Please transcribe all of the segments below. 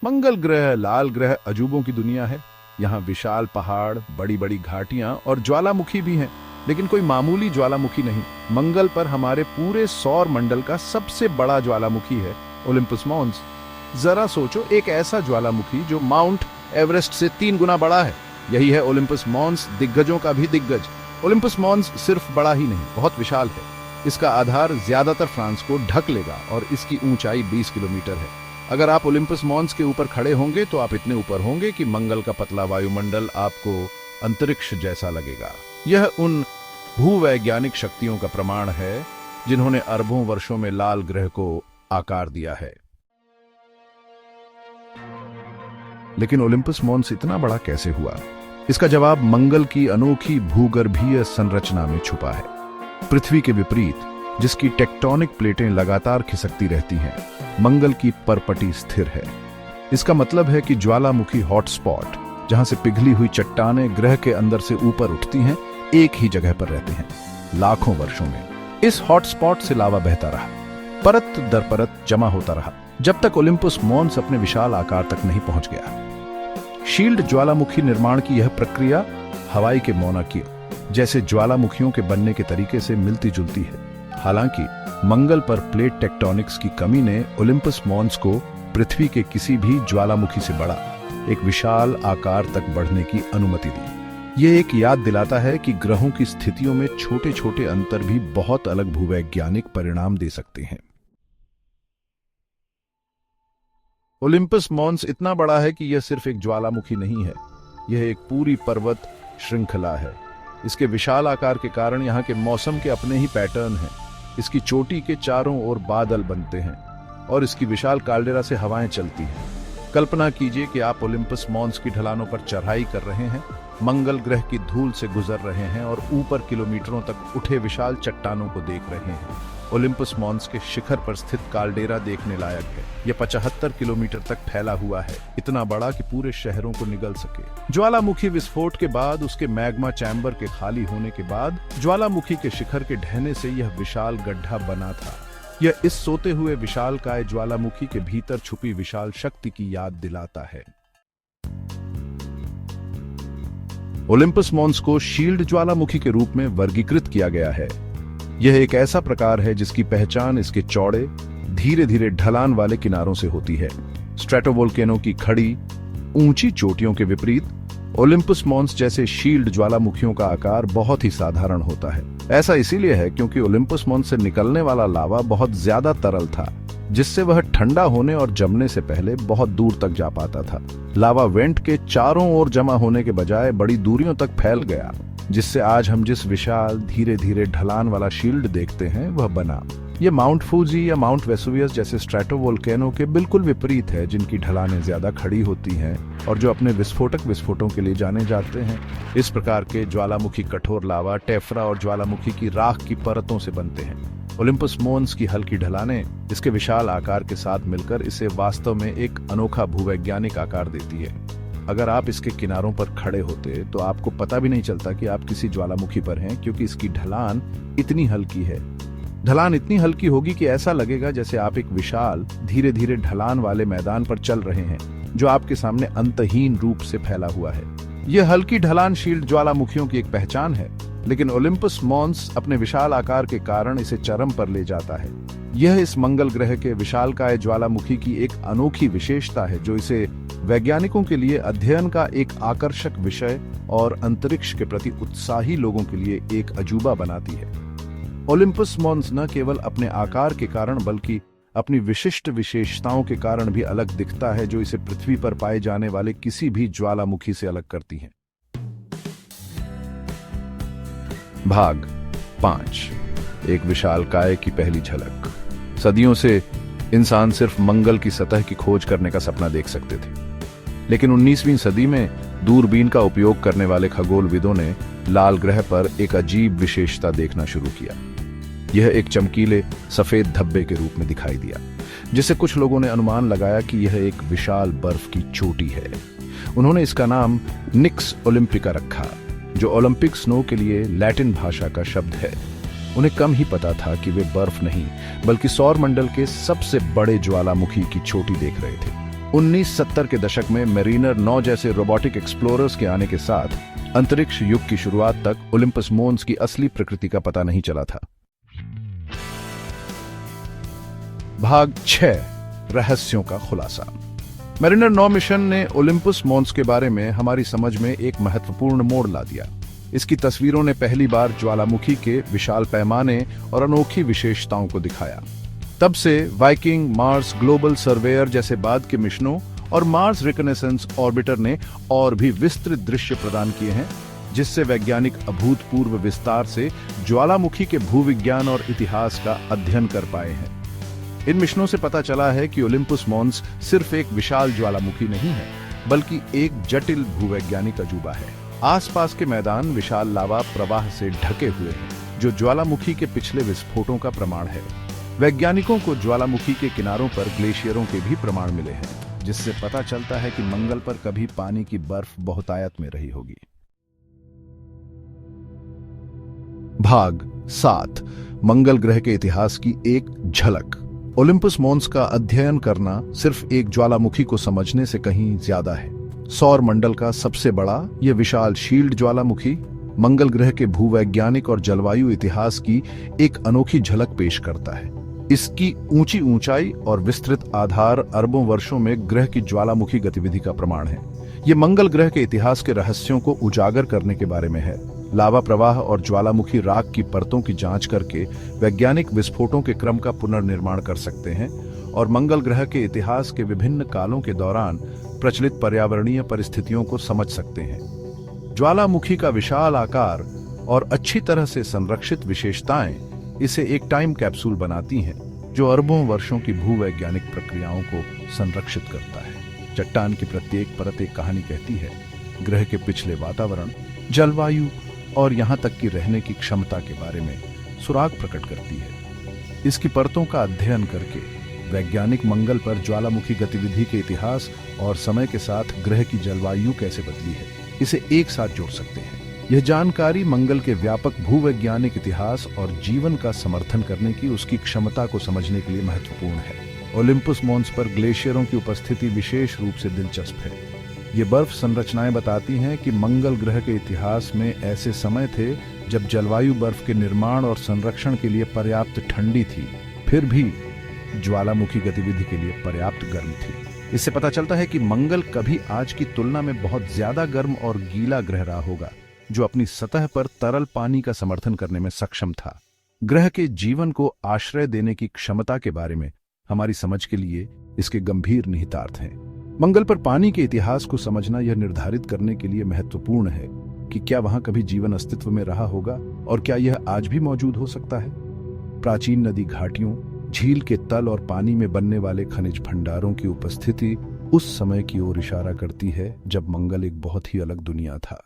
मंगल ग्रह लाल ग्रह अजूबों की दुनिया है। यहाँ विशाल पहाड़, बड़ी बड़ी घाटियां और ज्वालामुखी भी हैं, लेकिन कोई मामूली ज्वालामुखी नहीं। मंगल पर हमारे पूरे सौर मंडल का सबसे बड़ा ज्वालामुखी है ओलिम्पस मॉन्स। जरा सोचो, एक ऐसा ज्वालामुखी जो माउंट एवरेस्ट से 3 गुना बड़ा है। यही है ओलिम्पस मॉन्स, दिग्गजों का भी दिग्गज। ओलिम्पस मॉन्स सिर्फ बड़ा ही नहीं, बहुत विशाल है। इसका आधार ज्यादातर फ्रांस को ढक लेगा और इसकी ऊंचाई 20 किलोमीटर है। अगर आप ओलिम्पस मॉन्स के ऊपर खड़े होंगे तो आप इतने ऊपर होंगे कि मंगल का पतला वायुमंडल आपको अंतरिक्ष जैसा लगेगा। यह उन भूवैज्ञानिक शक्तियों का प्रमाण है जिन्होंने अरबों वर्षों में लाल ग्रह को आकार दिया है। लेकिन ओलिम्पस मॉन्स इतना बड़ा कैसे हुआ? इसका जवाब मंगल की अनोखी भूगर्भीय संरचना में छुपा है। पृथ्वी के विपरीत, जिसकी टेक्टोनिक प्लेटें लगातार खिसकती रहती हैं, मंगल की परपटी स्थिर है। इसका मतलब है कि ज्वालामुखी हॉटस्पॉट, जहां से पिघली हुई चट्टानें ग्रह के अंदर से ऊपर उठती हैं, एक ही जगह पर रहते हैं। लाखों वर्षों में इस हॉटस्पॉट से लावा बहता रहा, परत दर परत जमा होता रहा, जब तक ओलिम्पस मॉन्स अपने विशाल आकार तक नहीं पहुंच गया। शील्ड ज्वालामुखी निर्माण की यह प्रक्रिया हवाई के मोनाकी जैसे ज्वालामुखियों के बनने के तरीके से मिलती जुलती है। हालांकि मंगल पर प्लेट टेक्टोनिक्स की कमी ने ओलिम्पस मॉन्स को पृथ्वी के किसी भी ज्वालामुखी से बड़ा, एक विशाल आकार तक बढ़ने की अनुमति दी। यह एक याद दिलाता है कि ग्रहों की स्थितियों में छोटे छोटे अंतर भी बहुत अलग भूवैज्ञानिक परिणाम दे सकते हैं। ओलिम्पस मॉन्स इतना बड़ा है कि यह सिर्फ एक ज्वालामुखी नहीं है, यह एक पूरी पर्वत श्रृंखला है। इसके विशाल आकार के कारण यहाँ के मौसम के अपने ही पैटर्न हैं। इसकी चोटी के चारों ओर बादल बनते हैं और इसकी विशाल काल्डेरा से हवाएं चलती हैं। कल्पना कीजिए कि आप ओलिम्पस मॉन्स की ढलानों पर चढ़ाई कर रहे हैं, मंगल ग्रह की धूल से गुजर रहे हैं और ऊपर किलोमीटरों तक उठे विशाल चट्टानों को देख रहे हैं। ओलिम्पस मॉन्स के शिखर पर स्थित काल्डेरा देखने लायक है। यह 75 किलोमीटर तक फैला हुआ है, इतना बड़ा कि पूरे शहरों को निगल सके। ज्वालामुखी विस्फोट के बाद, उसके मैग्मा चैम्बर के खाली होने के बाद, ज्वालामुखी के शिखर के ढहने से यह विशाल गड्ढा बना था। यह इस सोते हुए विशालकाय ज्वालामुखी के भीतर छुपी विशाल शक्ति की याद दिलाता है। ओलिम्पस मॉन्स को शील्ड ज्वालामुखी के रूप में वर्गीकृत किया गया है। यह एक ऐसा प्रकार है जिसकी पहचान इसके चौड़े, धीरे धीरे ढलान वाले किनारों से होती है। स्ट्रेटोवोल्केनो की खड़ी, ऊंची चोटियों के विपरीत ओलिम्पस मॉन्स जैसे शील्ड ज्वालामुखियों का आकार बहुत ही साधारण होता है। ऐसा इसीलिए है क्योंकि ओलिम्पस मॉन्स से निकलने वाला लावा बहुत ज्यादा तरल था, जिससे वह ठंडा होने और जमने से पहले बहुत दूर तक जा पाता था। लावा वेंट के चारों ओर जमा होने के बजाय बड़ी दूरियों तक फैल गया, जिससे आज हम जिस विशाल धीरे धीरे ढलान वाला शील्ड देखते हैं वह बना। यह माउंट फूजी या माउंट वेसुवियस जैसे स्ट्रेटोवोल्केनो के बिल्कुल विपरीत है, जिनकी ढलानें ज्यादा खड़ी होती हैं और जो अपने विस्फोटक विस्फोटों के लिए जाने जाते हैं। इस प्रकार के ज्वालामुखी कठोर लावा, टेफ्रा और ज्वालामुखी की राख की परतों से बनते हैं। ओलिम्पस मॉन्स की हल्की ढलानें इसके विशाल आकार के साथ मिलकर इसे वास्तव में एक अनोखा भूवैज्ञानिक आकार देती है। अगर आप इसके किनारों पर खड़े होते तो आपको पता भी नहीं चलता कि आप किसी ज्वालामुखी पर हैं, क्योंकि इसकी ढलान इतनी हल्की है। ढलान इतनी हल्की होगी कि ऐसा लगेगा जैसे आप एक विशाल धीरे धीरे ढलान वाले मैदान पर चल रहे हैं, जो आपके सामने अंतहीन रूप से फैला हुआ है। यह हल्की ढलान शील्ड ज्वालामुखियों की एक पहचान है, लेकिन ओलिम्पस मॉन्स अपने विशाल आकार के कारण इसे चरम पर ले जाता है। यह इस मंगल ग्रह के विशालकाय ज्वालामुखी की एक अनोखी विशेषता है, जो इसे वैज्ञानिकों के लिए अध्ययन का एक आकर्षक विषय और अंतरिक्ष के प्रति उत्साही लोगों के लिए एक अजूबा बनाती है। ओलिम्पस मॉन्स न केवल अपने आकार के कारण बल्कि अपनी विशिष्ट विशेषताओं के कारण भी अलग दिखता है, जो इसे पृथ्वी पर पाए जाने वाले किसी भी ज्वालामुखी से अलग करती हैं। भाग 5, एक विशालकाय की पहली झलक। सदियों से इंसान सिर्फ मंगल की सतह की खोज करने का सपना देख सकते थे, लेकिन 19वीं सदी में दूरबीन का उपयोग करने वाले खगोलविदों ने लाल ग्रह पर एक अजीब विशेषता देखना शुरू किया। यह एक चमकीले सफेद धब्बे के रूप में दिखाई दिया, जिससे कुछ लोगों ने अनुमान लगाया कि यह एक विशाल बर्फ की चोटी है। उन्होंने इसका नाम निक्स ओलिम्पिका रखा, जो ओलंपिक स्नो के लिए लैटिन भाषा का शब्द है। उन्हें कम ही पता था कि वे बर्फ नहीं बल्कि सौर मंडल के सबसे बड़े ज्वालामुखी की चोटी देख रहे थे। 1970 के दशक में मेरिनर 9 जैसे रोबोटिक एक्सप्लोरर्स के आने के साथ अंतरिक्ष युग की शुरुआत तक ओलिम्पस मोन्स की असली प्रकृति का पता नहीं चला था। भाग 6, रहस्यों का खुलासा। मेरिनर 9 मिशन ने ओलिम्पस मोन्स के बारे में हमारी समझ में एक महत्वपूर्ण मोड़ ला दिया। इसकी तस्वीरों ने पहली बार ज्वालामुखी के विशाल पैमाने और अनोखी विशेषताओं को दिखाया। तब से वाइकिंग, मार्स ग्लोबल सर्वेयर जैसे बाद के मिशनों और मार्स रिकनेसेंस ऑर्बिटर ने और भी विस्तृत दृश्य प्रदान किए हैं, जिससे वैज्ञानिक अभूतपूर्व विस्तार से ज्वालामुखी के भूविज्ञान और इतिहास का अध्ययन कर पाए हैं। इन मिशनों से पता चला है कि ओलिम्पस मोन्स सिर्फ एक विशाल ज्वालामुखी नहीं है, बल्कि एक जटिल भूवैज्ञानिक अजूबा है। आसपास के मैदान विशाल लावा प्रवाह से ढके हुए हैं, जो ज्वालामुखी के पिछले विस्फोटों का प्रमाण है। वैज्ञानिकों को ज्वालामुखी के किनारों पर ग्लेशियरों के भी प्रमाण मिले हैं, जिससे पता चलता है कि मंगल पर कभी पानी की बर्फ बहुतायत में रही होगी। भाग 7, मंगल ग्रह के इतिहास की एक झलक। ओलिम्पस मोन्स का अध्ययन करना सिर्फ एक ज्वालामुखी को समझने से कहीं ज्यादा है। सौर मंडल का सबसे बड़ा यह विशाल शील्ड ज्वालामुखी मंगल ग्रह के भूवैज्ञानिक और जलवायु इतिहास की एक अनोखी झलक पेश करता है। इसकी ऊंची ऊंचाई और विस्तृत आधार अरबों वर्षों में ग्रह की ज्वालामुखी गतिविधि का प्रमाण है। यह मंगल ग्रह के इतिहास के रहस्यों को उजागर करने के बारे में है। लावा प्रवाह और ज्वालामुखी राख की परतों की जांच करके वैज्ञानिक विस्फोटों के क्रम का पुनर्निर्माण कर सकते हैं और मंगल ग्रह के इतिहास के विभिन्न कालों के दौरान प्रचलित पर्यावरणीय परिस्थितियों को समझ सकते हैं। ज्वालामुखी का विशाल आकार और अच्छी तरह से संरक्षित विशेषताएं इसे एक टाइम कैप्सूल बनाती हैं, जो अरबों वर्षों की भूवैज्ञानिक प्रक्रियाओं को संरक्षित करता है। चट्टान की प्रत्येक परत एक कहानी कहती है, ग्रह के पिछले वातावरण, जलवायु और यहां तक कि रहने की क्षमता के बारे में सुराग प्रकट करती है। इसकी परतों का अध्ययन करके वैज्ञानिक मंगल पर ज्वालामुखी गतिविधि के इतिहास और समय के साथ ग्रह की जलवायु कैसे बदली है, इसे एक साथ जोड़ सकते हैं। यह जानकारी मंगल के व्यापक भूवैज्ञानिक इतिहास और जीवन का समर्थन करने की उसकी क्षमता को समझने के लिए महत्वपूर्ण है। ओलिम्पस मोन्स पर ग्लेशियरों की उपस्थिति विशेष रूप से दिलचस्प है। ये बर्फ संरचनाएं बताती हैं कि मंगल ग्रह के इतिहास में ऐसे समय थे जब जलवायु बर्फ के निर्माण और संरक्षण के लिए पर्याप्त ठंडी थी, फिर भी ज्वालामुखी गतिविधि के लिए पर्याप्त गर्म थी। इससे पता चलता है कि मंगल कभी आज की तुलना में बहुत ज्यादा गर्म और गीला ग्रह रहा होगा, जो अपनी सतह पर तरल पानी का समर्थन करने में सक्षम था। ग्रह के जीवन को आश्रय देने की क्षमता के बारे में हमारी समझ के लिए इसके गंभीर निहितार्थ हैं। मंगल पर पानी के इतिहास को समझना यह निर्धारित करने के लिए महत्वपूर्ण है कि क्या वहां कभी जीवन अस्तित्व में रहा होगा और क्या यह आज भी मौजूद हो सकता है। प्राचीन नदी घाटियों, झील के तल और पानी में बनने वाले खनिज भंडारों की उपस्थिति उस समय की ओर इशारा करती है जब मंगल एक बहुत ही अलग दुनिया था।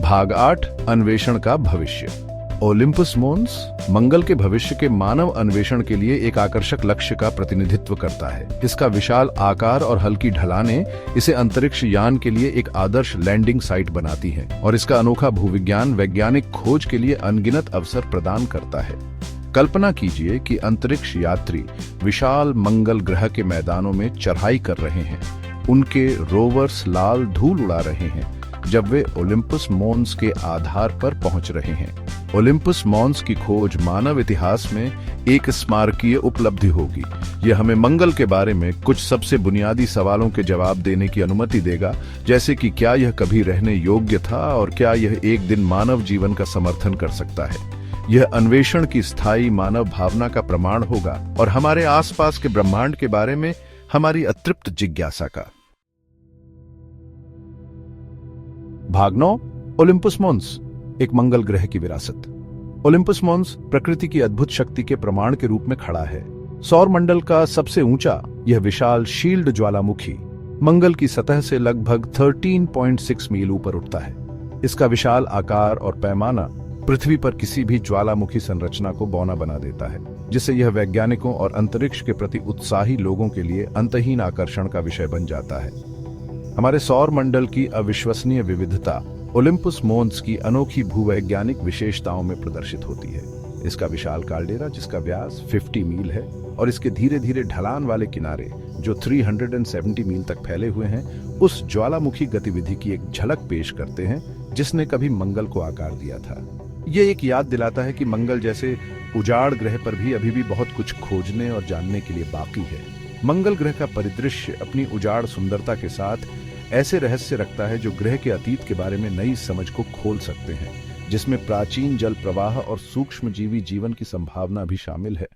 भाग 8, अन्वेषण का भविष्य। ओलिम्पस मोन्स मंगल के भविष्य के मानव अन्वेषण के लिए एक आकर्षक लक्ष्य का प्रतिनिधित्व करता है। इसका विशाल आकार और हल्की ढलानें इसे अंतरिक्ष यान के लिए एक आदर्श लैंडिंग साइट बनाती हैं, और इसका अनोखा भूविज्ञान वैज्ञानिक खोज के लिए अनगिनत अवसर प्रदान करता है। कल्पना कीजिए कि अंतरिक्ष यात्री विशाल मंगल ग्रह के मैदानों में चढ़ाई कर रहे हैं। उनके रोवर्स लाल धूल उड़ा रहे हैं जब वे ओलिम्पस मोन्स के आधार पर पहुंच रहे हैं। ओलिम्पस मोन्स की खोज मानव इतिहास में एक स्मारकीय उपलब्धि होगी। यह हमें मंगल के बारे में कुछ सबसे बुनियादी सवालों के जवाब देने की अनुमति देगा, जैसे कि क्या यह कभी रहने योग्य था और क्या यह एक दिन मानव जीवन का समर्थन कर सकता है। यह अन्वेषण की स्थायी मानव भावना का प्रमाण होगा और हमारे आसपास के ब्रह्मांड के बारे में हमारी अतृप्त जिज्ञासा का। भाग 9, ओलिम्पस मोन्स, एक मंगल ग्रह की विरासत। ओलिम्पस मोन्स प्रकृति की अद्भुत शक्ति के प्रमाण के रूप में खड़ा है। सौर मंडल का सबसे ऊंचा यह विशाल शील्ड ज्वालामुखी मंगल की सतह से लगभग 13.6 मील ऊपर उठता है। इसका विशाल आकार और पैमाना पृथ्वी पर किसी भी ज्वालामुखी संरचना को बौना बना देता है, जिससे यह वैज्ञानिकों और अंतरिक्ष के प्रति उत्साही लोगों के लिए अंतहीन आकर्षण का विषय बन जाता है। हमारे सौर मंडल की अविश्वसनीय विविधता ओलिम्पस मोन्स की अनोखी भूवैज्ञानिक विशेषताओं में प्रदर्शित होती है। इसका विशाल काल्डेरा जिसका व्यास 50 मील है और इसके धीरे धीरे ढलान वाले किनारे जो 370 मील तक फैले हुए हैं, उस ज्वालामुखी गतिविधि की एक झलक पेश करते हैं जिसने कभी मंगल को आकार दिया था। ये एक याद दिलाता है कि मंगल जैसे उजाड़ ग्रह पर भी अभी भी बहुत कुछ खोजने और जानने के लिए बाकी है। मंगल ग्रह का परिदृश्य अपनी उजाड़ सुंदरता के साथ ऐसे रहस्य रखता है जो ग्रह के अतीत के बारे में नई समझ को खोल सकते हैं, जिसमें प्राचीन जल प्रवाह और सूक्ष्मजीवी जीवन की संभावना भी शामिल है।